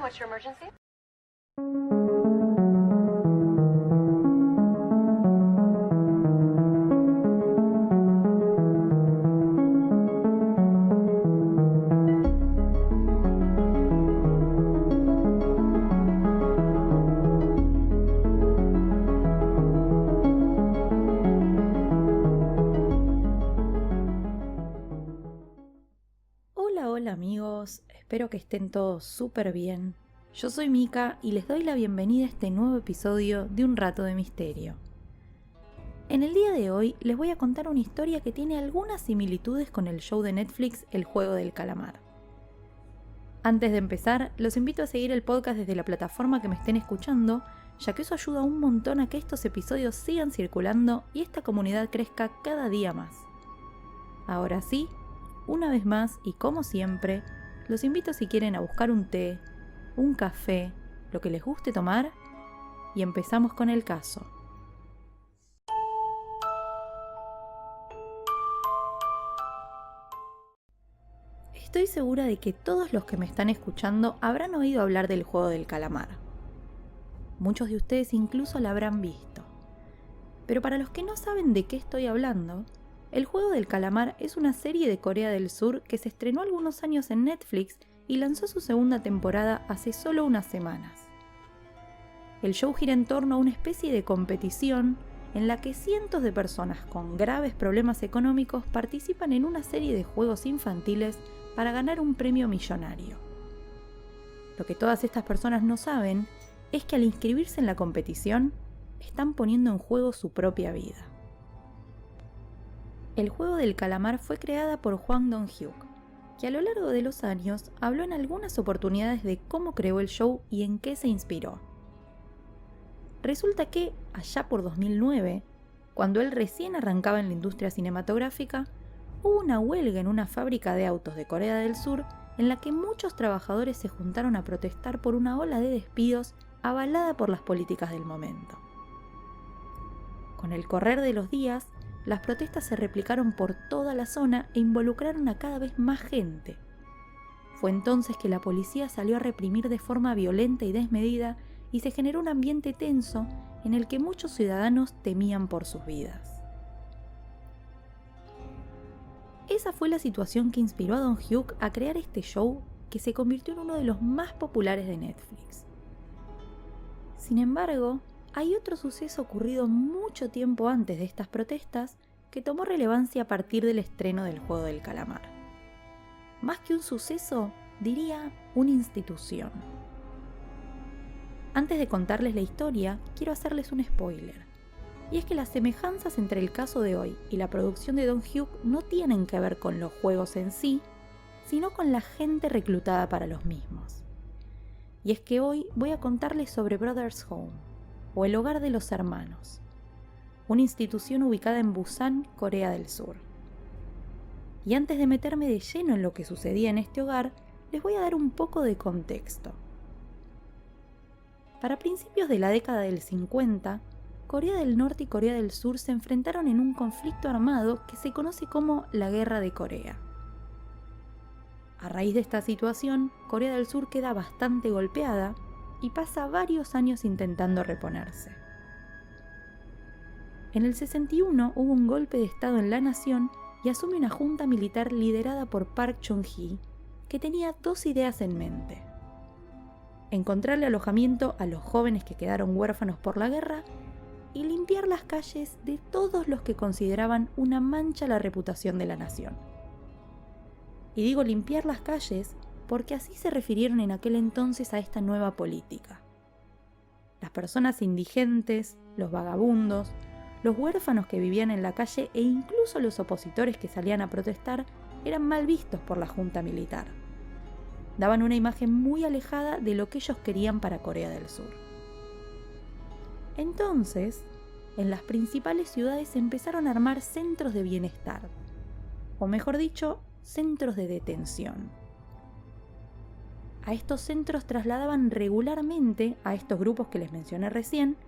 what's your emergency? Hola amigos, espero que estén todos súper bien. Yo soy Mika y les doy la bienvenida a este nuevo episodio de Un Rato de Misterio. En el día de hoy les voy a contar una historia que tiene algunas similitudes con el show de Netflix El Juego del Calamar. Antes de empezar, los invito a seguir el podcast desde la plataforma que me estén escuchando, ya que eso ayuda un montón a que estos episodios sigan circulando y esta comunidad crezca cada día más. Ahora sí, una vez más y como siempre, los invito si quieren a buscar un té, un café, lo que les guste tomar, y empezamos con el caso. Estoy segura de que todos los que me están escuchando habrán oído hablar del Juego del Calamar. Muchos de ustedes incluso la habrán visto. Pero para los que no saben de qué estoy hablando, El Juego del Calamar es una serie de Corea del Sur que se estrenó algunos años en Netflix y lanzó su segunda temporada hace solo unas semanas. El show gira en torno a una especie de competición en la que cientos de personas con graves problemas económicos participan en una serie de juegos infantiles para ganar un premio millonario. Lo que todas estas personas no saben es que al inscribirse en la competición, están poniendo en juego su propia vida. El Juego del Calamar fue creada por Hwang Dong-hyuk, que a lo largo de los años habló en algunas oportunidades de cómo creó el show y en qué se inspiró. Resulta que, allá por 2009, cuando él recién arrancaba en la industria cinematográfica, hubo una huelga en una fábrica de autos de Corea del Sur en la que muchos trabajadores se juntaron a protestar por una ola de despidos avalada por las políticas del momento. Con el correr de los días, las protestas se replicaron por toda la zona e involucraron a cada vez más gente. Fue entonces que la policía salió a reprimir de forma violenta y desmedida y se generó un ambiente tenso en el que muchos ciudadanos temían por sus vidas. Esa fue la situación que inspiró a Dong-hyuk a crear este show que se convirtió en uno de los más populares de Netflix. Sin embargo, hay otro suceso ocurrido mucho tiempo antes de estas protestas que tomó relevancia a partir del estreno del Juego del Calamar. Más que un suceso, diría una institución. Antes de contarles la historia, quiero hacerles un spoiler. Y es que las semejanzas entre el caso de hoy y la producción de Dong-hyuk no tienen que ver con los juegos en sí, sino con la gente reclutada para los mismos. Y es que hoy voy a contarles sobre Brothers Home, o el Hogar de los Hermanos, una institución ubicada en Busan, Corea del Sur. Y antes de meterme de lleno en lo que sucedía en este hogar, les voy a dar un poco de contexto. Para principios de la década del 50, Corea del Norte y Corea del Sur se enfrentaron en un conflicto armado que se conoce como la Guerra de Corea. A raíz de esta situación, Corea del Sur queda bastante golpeada y pasa varios años intentando reponerse. En el 61 hubo un golpe de estado en la nación y asume una junta militar liderada por Park Chung-hee, que tenía dos ideas en mente: encontrarle alojamiento a los jóvenes que quedaron huérfanos por la guerra y limpiar las calles de todos los que consideraban una mancha a la reputación de la nación. Y digo limpiar las calles porque así se refirieron en aquel entonces a esta nueva política. Las personas indigentes, los vagabundos, los huérfanos que vivían en la calle e incluso los opositores que salían a protestar eran mal vistos por la junta militar. Daban una imagen muy alejada de lo que ellos querían para Corea del Sur. Entonces, en las principales ciudades se empezaron a armar centros de bienestar, o mejor dicho, centros de detención. A estos centros trasladaban regularmente a estos grupos que les mencioné recién,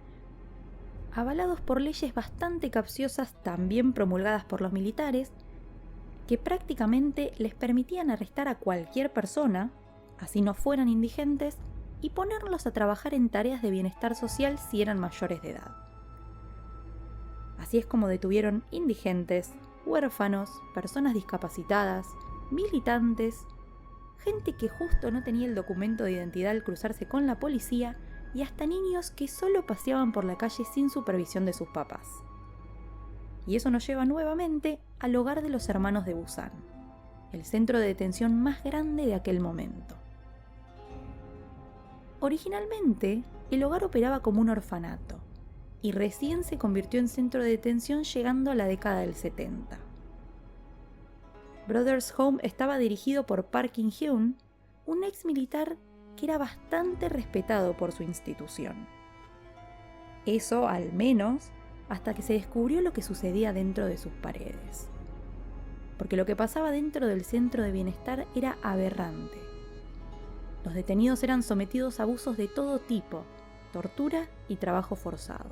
avalados por leyes bastante capciosas también promulgadas por los militares, que prácticamente les permitían arrestar a cualquier persona, así no fueran indigentes, y ponerlos a trabajar en tareas de bienestar social si eran mayores de edad. Así es como detuvieron indigentes, huérfanos, personas discapacitadas, militantes, gente que justo no tenía el documento de identidad al cruzarse con la policía y hasta niños que solo paseaban por la calle sin supervisión de sus papás. Y eso nos lleva nuevamente al hogar de los hermanos de Busan, el centro de detención más grande de aquel momento. Originalmente, el hogar operaba como un orfanato y recién se convirtió en centro de detención llegando a la década del 70. Brothers Home estaba dirigido por Park In-hyun, un ex militar que era bastante respetado por su institución. Eso, al menos, hasta que se descubrió lo que sucedía dentro de sus paredes. Porque lo que pasaba dentro del centro de bienestar era aberrante. Los detenidos eran sometidos a abusos de todo tipo, tortura y trabajo forzado.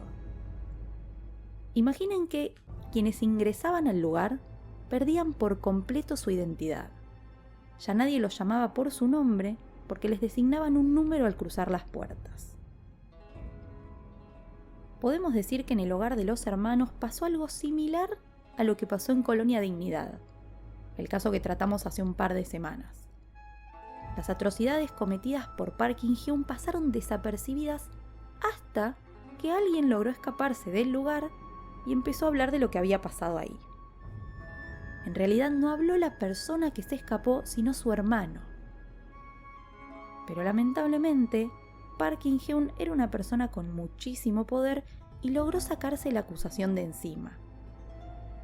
Imaginen que quienes ingresaban al lugar perdían por completo su identidad. Ya nadie los llamaba por su nombre porque les designaban un número al cruzar las puertas. Podemos decir que en el hogar de los hermanos pasó algo similar a lo que pasó en Colonia Dignidad, el caso que tratamos hace un par de semanas. Las atrocidades cometidas por Park In-hyun pasaron desapercibidas hasta que alguien logró escaparse del lugar y empezó a hablar de lo que había pasado ahí. En realidad no habló la persona que se escapó, sino su hermano. Pero lamentablemente, Park In-hyun era una persona con muchísimo poder y logró sacarse la acusación de encima.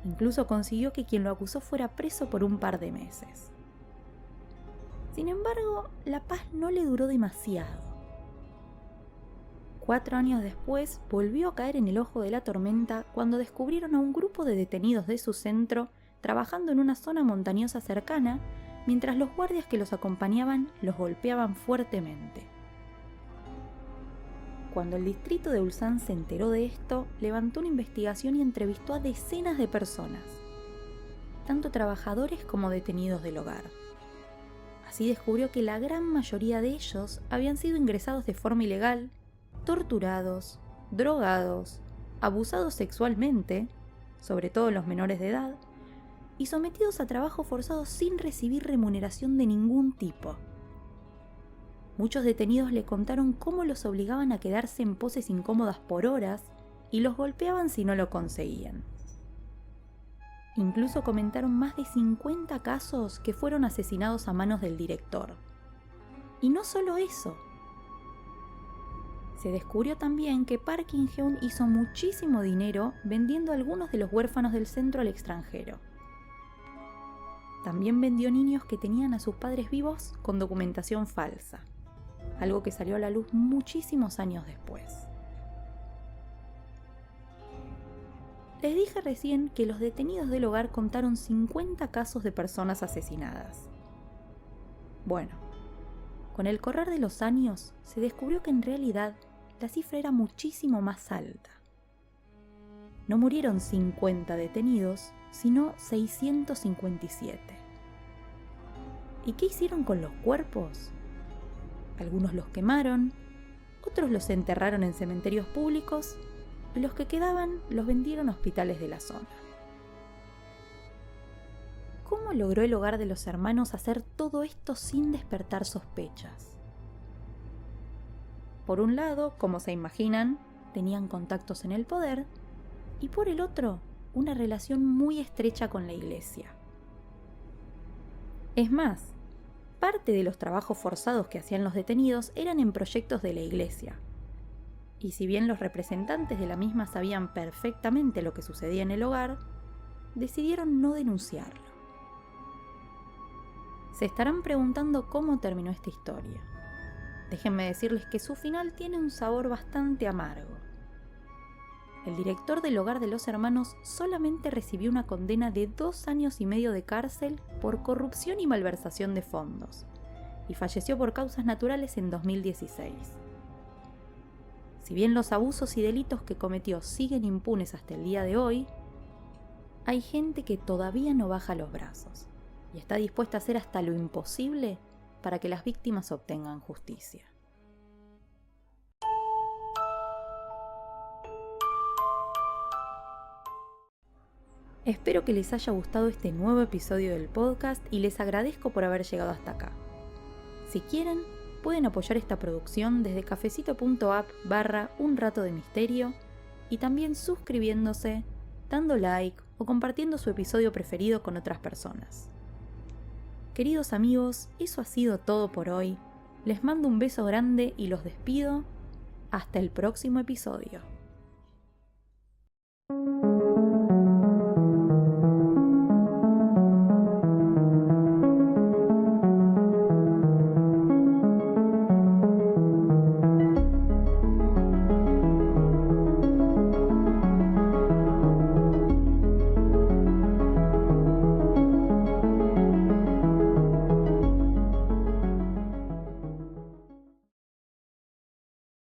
Incluso consiguió que quien lo acusó fuera preso por un par de meses. Sin embargo, la paz no le duró demasiado. 4 años después, volvió a caer en el ojo de la tormenta cuando descubrieron a un grupo de detenidos de su centro trabajando en una zona montañosa cercana, mientras los guardias que los acompañaban los golpeaban fuertemente. Cuando el distrito de Ulsan se enteró de esto, levantó una investigación y entrevistó a decenas de personas, tanto trabajadores como detenidos del hogar. Así descubrió que la gran mayoría de ellos habían sido ingresados de forma ilegal, torturados, drogados, abusados sexualmente, sobre todo los menores de edad, y sometidos a trabajo forzado sin recibir remuneración de ningún tipo. Muchos detenidos le contaron cómo los obligaban a quedarse en poses incómodas por horas y los golpeaban si no lo conseguían. Incluso comentaron más de 50 casos que fueron asesinados a manos del director. Y no solo eso. Se descubrió también que Park In-hyun hizo muchísimo dinero vendiendo a algunos de los huérfanos del centro al extranjero. También vendió niños que tenían a sus padres vivos con documentación falsa, algo que salió a la luz muchísimos años después. Les dije recién que los detenidos del hogar contaron 50 casos de personas asesinadas. Bueno, con el correr de los años se descubrió que en realidad la cifra era muchísimo más alta. No murieron 50 detenidos, sino 657. ¿Y qué hicieron con los cuerpos? Algunos los quemaron, otros los enterraron en cementerios públicos y los que quedaban los vendieron a hospitales de la zona. ¿Cómo logró el hogar de los hermanos hacer todo esto sin despertar sospechas? Por un lado, como se imaginan, tenían contactos en el poder, y por el otro, una relación muy estrecha con la iglesia. Es más, parte de los trabajos forzados que hacían los detenidos eran en proyectos de la iglesia. Y si bien los representantes de la misma sabían perfectamente lo que sucedía en el hogar, decidieron no denunciarlo. Se estarán preguntando cómo terminó esta historia. Déjenme decirles que su final tiene un sabor bastante amargo. El director del hogar de los hermanos solamente recibió una condena de 2 años y medio de cárcel por corrupción y malversación de fondos, y falleció por causas naturales en 2016. Si bien los abusos y delitos que cometió siguen impunes hasta el día de hoy, hay gente que todavía no baja los brazos y está dispuesta a hacer hasta lo imposible para que las víctimas obtengan justicia. Espero que les haya gustado este nuevo episodio del podcast y les agradezco por haber llegado hasta acá. Si quieren, pueden apoyar esta producción desde cafecito.app/Un Rato de Misterio y también suscribiéndose, dando like o compartiendo su episodio preferido con otras personas. Queridos amigos, eso ha sido todo por hoy. Les mando un beso grande y los despido. Hasta el próximo episodio.